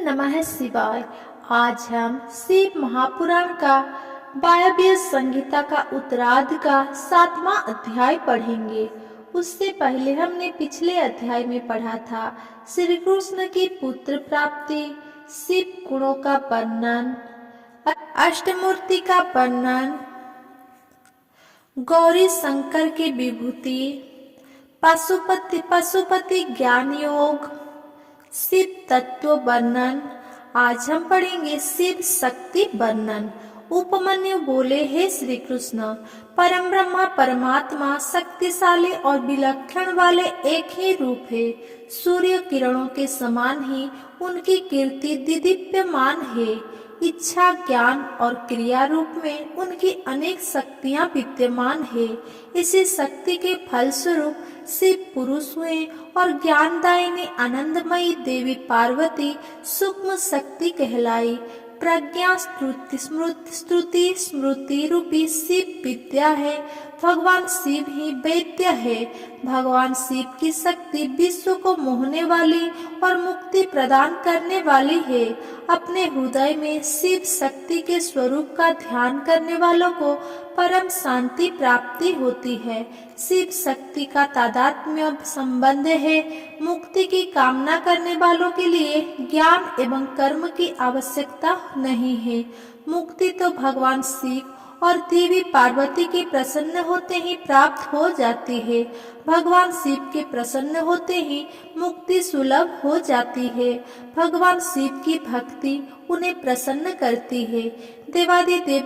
नमः शिवाय। आज हम शिव महापुराण का वायव्य संहिता का उत्तरार्ध का 7वां अध्याय पढ़ेंगे। उससे पहले हमने पिछले अध्याय में पढ़ा था श्री कृष्ण की पुत्र प्राप्ति, शिव गुणों का वर्णन, अष्टमूर्ति का वर्णन, गौरी शंकर की विभूति, पशुपति ज्ञान योग, शिव तत्व वर्णन। आज हम पढ़ेंगे शिव शक्ति वर्णन। उपमन्यु बोले, हे श्री कृष्ण, परम ब्रह्मा परमात्मा शक्तिशाली और विलक्षण वाले एक ही रूप है। सूर्य किरणों के समान ही उनकी कीर्ति दिदीप्यमान है। इच्छा, ज्ञान और क्रिया रूप में उनकी अनेक शक्तियां विद्यमान है। इसी शक्ति के फलस्वरूप शिव पुरुष हुए और ज्ञानदायिनी आनंदमयी देवी पार्वती सूक्ष्म शक्ति कहलाई। प्रज्ञा स्तुति स्मृति रूपी शिव विद्या है। भगवान शिव ही वैद्य है। भगवान शिव की शक्ति विश्व को मोहने वाली और मुक्ति प्रदान करने वाली है। अपने हृदय में शिव शक्ति के स्वरूप का ध्यान करने वालों को परम शांति प्राप्ति होती है। शिव शक्ति का तादात्म्य संबंध है। मुक्ति की कामना करने वालों के लिए ज्ञान एवं कर्म की आवश्यकता नहीं है। मुक्ति तो भगवान शिव और देवी पार्वती के प्रसन्न होते ही प्राप्त हो जाती है। भगवान शिव के प्रसन्न होते ही मुक्ति सुलभ हो जाती है। भगवान शिव की भक्ति उन्हें प्रसन्न करती है। देवादिदेव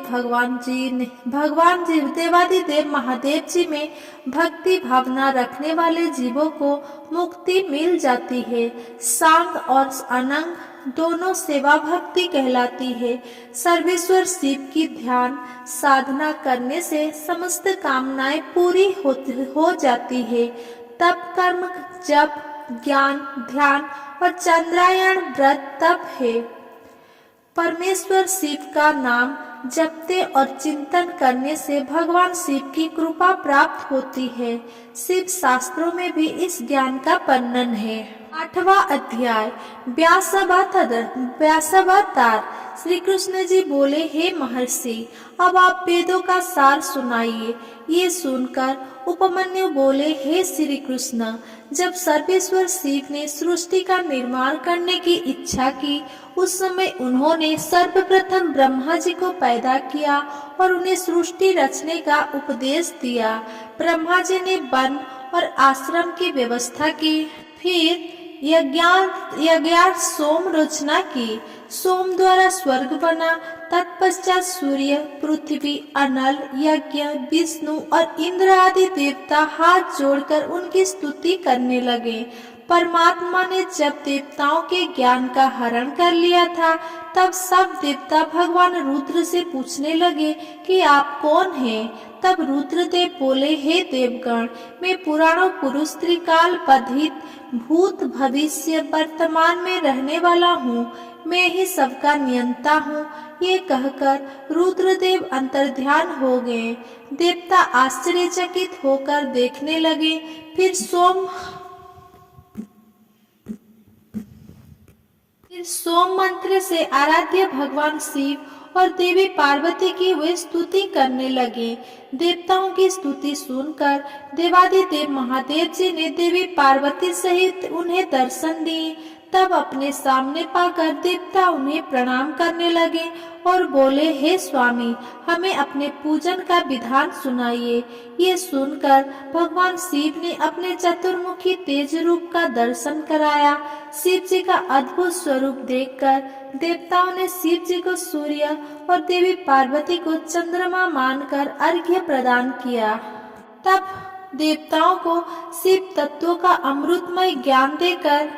देवादिदेव महादेव जी में भक्ति भावना रखने वाले जीवों को मुक्ति मिल जाती है। सांग और अनंग दोनों सेवा भक्ति कहलाती है। सर्वेश्वर शिव की ध्यान साधना करने से समस्त कामनाएं पूरी हो जाती है। तप, कर्म, जप, ज्ञान, ध्यान और चंद्रायण व्रत तप है। परमेश्वर शिव का नाम जपते और चिंतन करने से भगवान शिव की कृपा प्राप्त होती है। शिव शास्त्रों में भी इस ज्ञान का वर्णन है। 8वां अध्याय व्यासावतार। श्री कृष्ण जी बोले, हे महर्षि, अब आप वेदों का सार सुनाइए। ये सुनकर उपमन्यु बोले, हे श्री कृष्ण, जब सर्वेश्वर शिव ने सृष्टि का निर्माण करने की इच्छा की, उस समय उन्होंने सर्वप्रथम ब्रह्मा जी को पैदा किया और उन्हें सृष्टि रचने का उपदेश दिया। ब्रह्मा जी ने वन और आश्रम की व्यवस्था की। फिर यज्ञार्थ सोम रचना की। सोम द्वारा स्वर्ग बना। तत्पश्चात सूर्य, पृथ्वी, अनल, यज्ञ, विष्णु और इंद्र आदि देवता हाथ जोड़कर उनकी स्तुति करने लगे। परमात्मा ने जब देवताओं के ज्ञान का हरण कर लिया था, तब सब देवता भगवान रुद्र से पूछने लगे कि आप कौन हैं। तब रुद्रदेव बोले, हे देवगण, मैं पुराणों पुरुष त्रिकाल बाधित भूत भविष्य वर्तमान में रहने वाला हूँ। मैं ही सबका नियंता हूँ। ये कहकर रुद्रदेव अंतर्ध्यान हो गए। देवता आश्चर्यचकित होकर देखने लगे। फिर सोम मंत्र से आराध्य भगवान शिव और देवी पार्वती की वे स्तुति करने लगे। देवताओं की स्तुति सुनकर देवादिदेव महादेव जी ने देवी पार्वती सहित उन्हें दर्शन दिए। तब अपने सामने पाकर देवता उन्हें प्रणाम करने लगे और बोले, हे स्वामी, हमें अपने पूजन का विधान सुनाइए। ये सुनकर भगवान शिव ने अपने चतुर्मुखी तेज रूप का दर्शन कराया। शिव जी का अद्भुत स्वरूप देखकर देवताओं ने शिव जी को सूर्य और देवी पार्वती को चंद्रमा मानकर अर्घ्य प्रदान किया। तब देवताओं को शिव तत्वों का अमृतमय ज्ञान देकर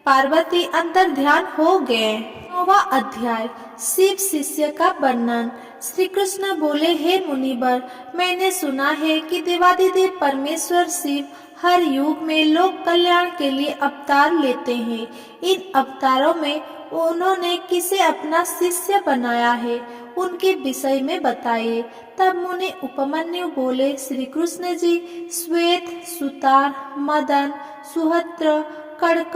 पार्वती अंतर्ध्यान हो गए। 9वां अध्याय शिव शिष्य का वर्णन। श्री कृष्ण बोले, हे मुनिवर, मैंने सुना है कि देवादिदेव परमेश्वर शिव हर युग में लोक कल्याण के लिए अवतार लेते हैं। इन अवतारों में उन्होंने किसे अपना शिष्य बनाया है, उनके विषय में बताइए। तब मुनि उपमन्यु बोले, श्री कृष्ण जी श्वेत, सुतार, मदन, सुहत्र, कड़क,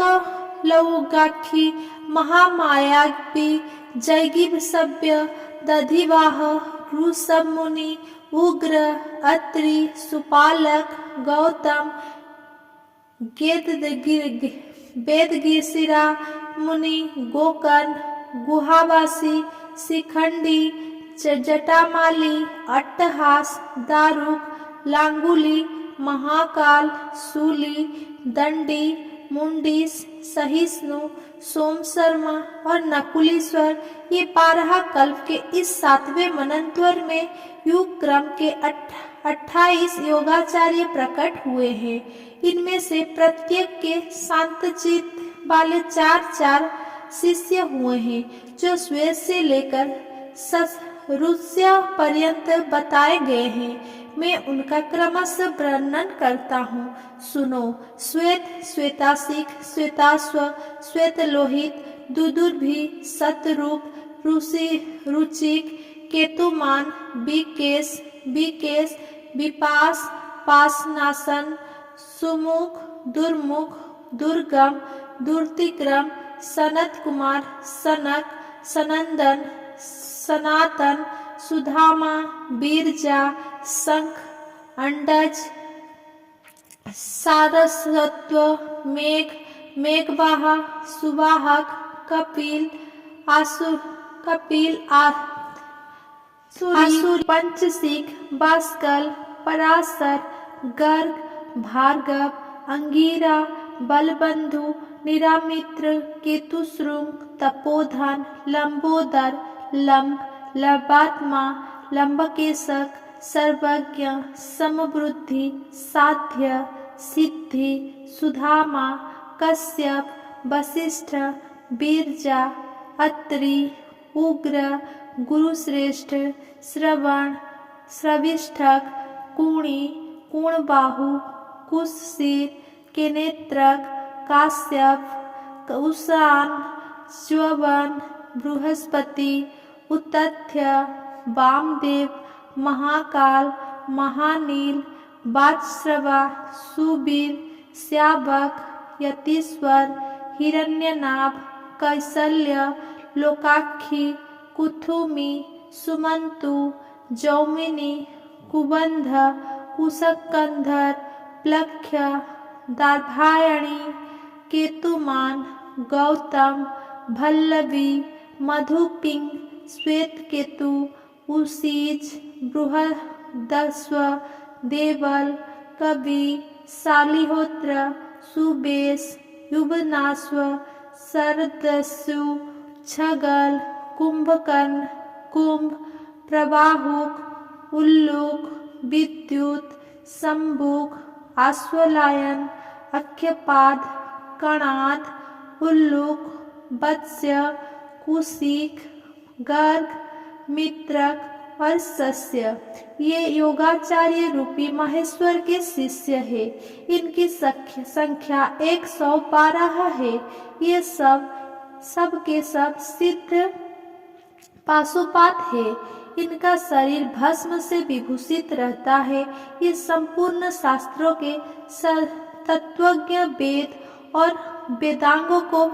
लौगाक्षी, महामायाग्नि जैगिव सभ्य दधिवाह ऋषभ मुनि उग्र अत्रि सुपालक गौतम वेदगिरिशिरा मुनि गोकर्ण गुहावासी शिखंडी जटामाली अट्टहास दारुक लांगुली महाकाल सूली दंडी मुंडीस सहिष्णु सोम शर्मा और नकुलीश्वर ये 12 कल्प के इस 7वें मनन्वर में युग क्रम के 28 योगाचार्य प्रकट हुए हैं। इनमें से प्रत्येक के शांतचित वाले 4 शिष्य हुए हैं जो श्वेत से लेकर रुष्य पर्यंत बताए गए हैं। मैं उनका क्रमशः वर्णन करता हूँ, सुनो। श्वेत श्वेतासिक श्वेताश्व श्वेतलोहित दुदुर्भी शतरूप रुचिक केतुमान विकेश विपास पासनासन सुमुख दुर्मुख दुर्गम दुर्तिक्रम सनत कुमार सनक सनंदन सनातन सुधामा बीरजा शंख अंडज सारस्वत मेघवाहा सुवाहक कपिल आसुर पंचसिक बास्कल पराशर गर्ग भार्गव अंगीरा बलबंधु निरामित्र केतुश्रुंग तपोधन लंबोदर लंब लबात्मा लंबकेशक सर्वज्ञ समवृद्धि साध्य सिद्धि सुधामा कश्यप वशिष्ठ बीरजा अत्रि उग्र गुरुश्रेष्ठ श्रवण श्रविष्ठक कुणी कुणबाहु कुशीर केनेत्रक काश्यप उषान च्यवन बृहस्पति उतथ्य वामदेव महाकाल महानील वाजश्रवा सुबीर श्यावक यतीश्वर हिरण्यनाभ कैसल्य लोकाक्षी कुथुमी सुमंतु जौमिनी कुबंध कुशकंधर प्लक्ष्य दार्भायणी केतुमान गौतम भल्लवी मधुपिंग श्वेतकेतु उसीज बृहदस्व देवल कवि शालिहोत्र सुबेश युवनाश्व शरदस्यु छगल कुंभकर्ण कुंभ प्रवाहुक उल्लूक विद्युत शंभुक आश्वलायन अक्षपाद कणाद उल्लूक वत्स्य कुशिक गर्ग मित्रक और सस्य ये योगाचार्य रूपी महेश्वर के शिष्य है। इनकी संख्या 112 है। ये सब के सब सिद्ध पाशुपात है। इनका शरीर भस्म से विभूषित रहता है। ये संपूर्ण शास्त्रों के तत्वज्ञ वेद और वेदांगों को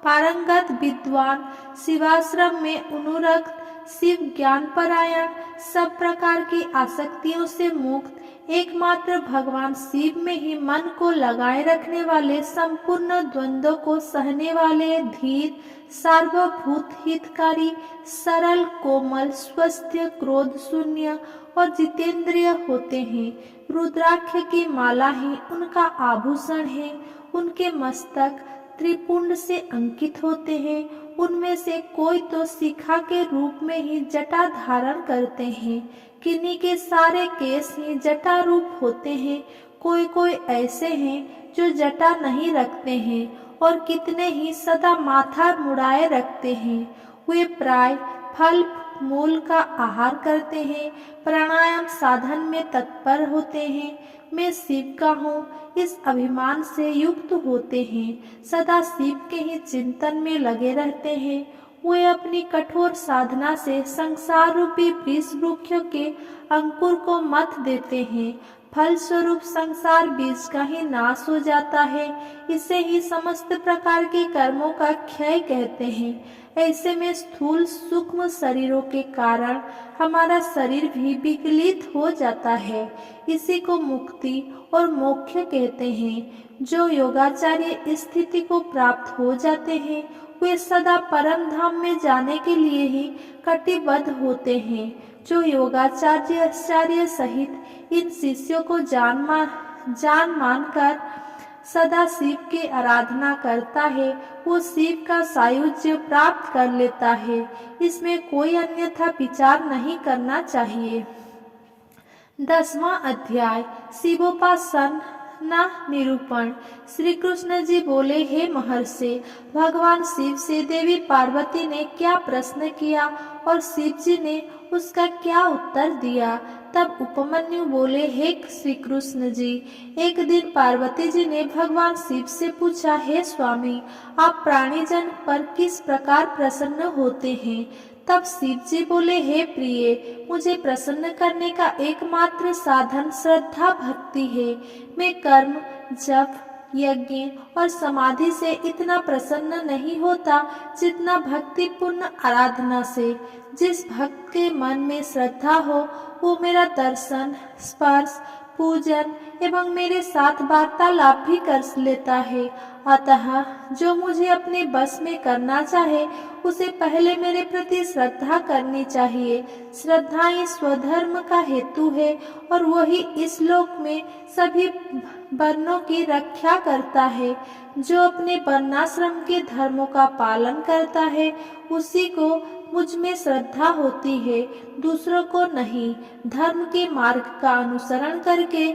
पारंगत विद्वान शिवाश्रम में अनुरक्त शिव ज्ञान परायण सब प्रकार की आसक्तियों से मुक्त एकमात्र भगवान शिव में ही मन को लगाए रखने वाले संपूर्ण द्वंद्वों को सहने वाले धीर सार्वभूत हितकारी सरल कोमल स्वस्थ क्रोध शून्य और जितेंद्रिय होते हैं। रुद्राक्ष की माला ही उनका आभूषण है। उनके मस्तक त्रिपुंड से अंकित होते हैं। उनमें से कोई तो शिखा के रूप में ही जटा धारण करते हैं। किन्हीं के सारे केस ही जटा रूप होते हैं। कोई कोई ऐसे हैं जो जटा नहीं रखते हैं और कितने ही सदा माथा मुड़ाए रखते हैं। वे प्राय फल मूल का आहार करते हैं, प्राणायाम साधन में तत्पर होते हैं। मैं शिव का हूँ इस अभिमान से युक्त होते हैं, सदा शिव के ही चिंतन में लगे रहते हैं। वे अपनी कठोर साधना से संसार रूपी विष वृक्ष के अंकुर को मत देते हैं। फलस्वरूप संसार बीज का ही नाश हो जाता है। इसे ही समस्त प्रकार के कर्मों का क्षय कहते हैं। ऐसे में स्थूल सूक्ष्म शरीरों के कारण हमारा शरीर भी विकलित हो जाता है। इसी को मुक्ति और मोक्ष कहते हैं। जो योगाचार्य इस स्थिति को प्राप्त हो जाते हैं वे सदा परम धाम में जाने के लिए ही कटिबद्ध होते हैं। जो योगाचार्य सहित इन शिष्यों को जान मानकर सदा शिव की आराधना करता है वो शिव का सायुज्य प्राप्त कर लेता है। इसमें कोई अन्यथा विचार नहीं करना चाहिए। 10वां अध्याय शिवोपासना निरूपण। श्री कृष्ण जी बोले, हे महर्षि, भगवान शिव से देवी पार्वती ने क्या प्रश्न किया और शिव जी ने उसका क्या उत्तर दिया। तब उपमन्यु बोले, हे श्री कृष्ण जी, एक दिन पार्वती जी ने भगवान शिव से पूछा, हे स्वामी, आप प्राणीजन पर किस प्रकार प्रसन्न होते हैं। तब शिव जी बोले, हे प्रिय, मुझे प्रसन्न करने का एकमात्र साधन श्रद्धा भक्ति है। मैं कर्म, जप, यज्ञ और समाधि से इतना प्रसन्न नहीं होता जितना भक्ति पूर्ण आराधना से। जिस भक्त के मन में श्रद्धा हो वो मेरा दर्शन, स्पर्श, पूजन एवं मेरे साथ वार्तालाप भी कर लेता है। अतः जो मुझे अपने बस में करना चाहे उसे पहले मेरे प्रति श्रद्धा करनी चाहिए। श्रद्धा ही स्वधर्म का हेतु है और वही इस लोक में सभी वर्णों की रक्षा करता है। जो अपने वर्णाश्रम के धर्मों का पालन करता है उसी को मुझ में श्रद्धा होती है, दूसरों को नहीं। धर्म के मार्ग का अनुसरण करके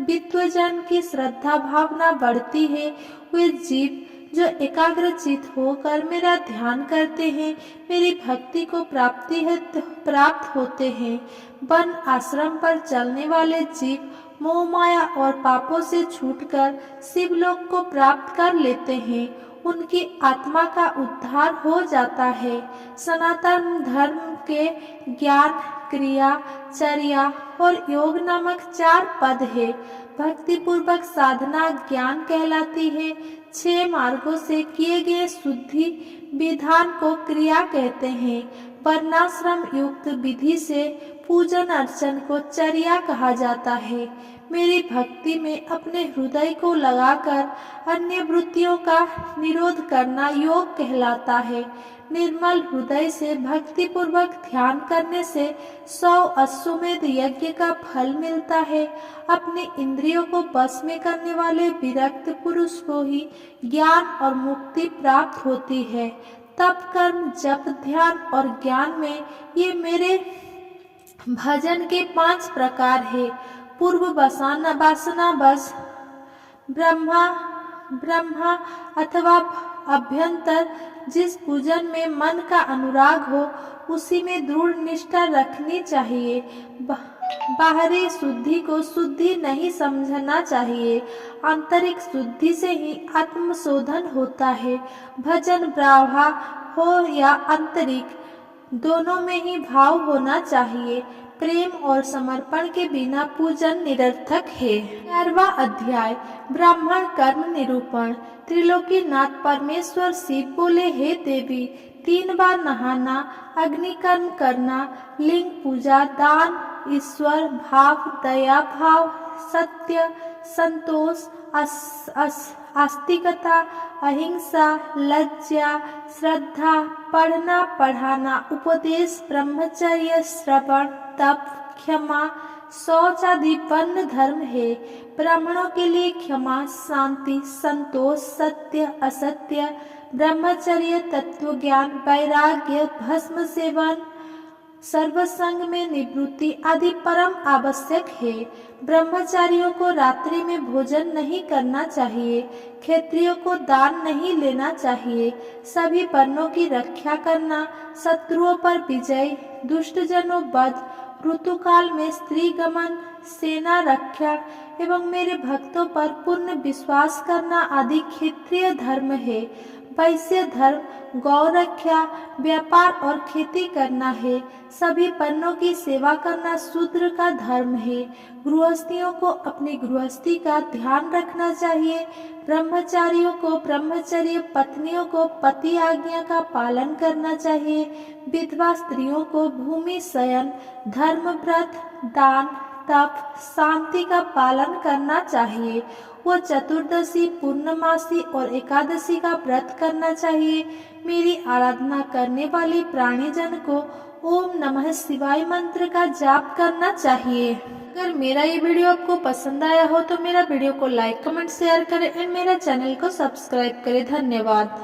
विद्वजन की श्रद्धा भावना बढ़ती है। वे जीव जो एकाग्रचित होकर मेरा ध्यान करते हैं मेरी भक्ति को प्राप्त होते हैं। वन आश्रम पर चलने वाले जीव मोह माया और पापों से छूटकर शिवलोक को प्राप्त कर लेते हैं। उनकी आत्मा का उद्धार हो जाता है। सनातन धर्म के ज्ञान, क्रिया, चर्या और योग नामक 4 पद है। भक्ति पूर्वक साधना ज्ञान कहलाती है। 6 मार्गों से किए गए शुद्धि विधान को क्रिया कहते हैं। वर्णाश्रम युक्त विधि से पूजन अर्चन को चर्या कहा जाता है। मेरी भक्ति में अपने हृदय को लगाकर अन्य वृत्तियों का निरोध करना योग कहलाता है। निर्मल हृदय से भक्ति पूर्वक ध्यान करने से 100 अश्वमेध यज्ञ का फल मिलता है। अपने इंद्रियों को बस में करने वाले विरक्त पुरुष को ही ज्ञान और मुक्ति प्राप्त होती है। तप, कर्म, जप, ध्यान और ज्ञान में ये मेरे भजन के 5 प्रकार है। पूर्व वासना बस ब्रह्मा अथवा अभ्यंतर जिस पूजन में मन का अनुराग हो उसी में दृढ़ निष्ठा रखनी चाहिए। बाहरी शुद्धि को शुद्धि नहीं समझना चाहिए। आंतरिक शुद्धि से ही आत्मशोधन होता है। भजन बाह्य हो या आंतरिक, दोनों में ही भाव होना चाहिए। प्रेम और समर्पण के बिना पूजन निरर्थक है। 11वां अध्याय ब्राह्मण कर्म निरूपण। त्रिलोकीनाथ परमेश्वर शिव बोले, हे देवी, 3 बार नहाना, अग्नि कर्म करना, लिंग पूजा, दान, ईश्वर भाव, दया भाव, सत्य, संतोष, आस्तिकता, अहिंसा, लज्जा, श्रद्धा, पढ़ना पढ़ाना, उपदेश, ब्रह्मचर्य, श्रवण, तप, क्षमा, शौच आदि वर्ण धर्म है। ब्राह्मणों के लिए क्षमा, शांति, संतोष, सत्य, असत्य, ब्रह्मचर्य, तत्व ज्ञान, वैराग्य, भस्म सेवन, सर्वसंग में निवृत्ति आदि परम आवश्यक है। ब्रह्मचारियों को रात्रि में भोजन नहीं करना चाहिए। क्षत्रियों को दान नहीं लेना चाहिए। सभी वर्णों की रक्षा करना, शत्रुओं पर विजय, दुष्टजनों वध, ऋतुकाल में स्त्री गमन, सेना रक्षा एवं मेरे भक्तों पर पूर्ण विश्वास करना आदि क्षत्रिय धर्म है। वैश्य धर्म गौ रक्षा, व्यापार और खेती करना है। सभी वर्णों की सेवा करना शूद्र का धर्म है। गृहस्थियों को अपनी गृहस्थी का ध्यान रखना चाहिए। ब्रह्मचारियों को ब्रह्मचर्य, पत्नियों को पति आज्ञा का पालन करना चाहिए। विधवा स्त्रियों को भूमि शयन, धर्म व्रत, दान, तप, शांति का पालन करना चाहिए। वो चतुर्दशी, पूर्णमासी और एकादशी का व्रत करना चाहिए। मेरी आराधना करने वाले प्राणीजन को ओम नमः शिवाय मंत्र का जाप करना चाहिए। अगर मेरा ये वीडियो आपको पसंद आया हो तो मेरा वीडियो को लाइक, कमेंट, शेयर करें एंड मेरा चैनल को सब्सक्राइब करें। धन्यवाद।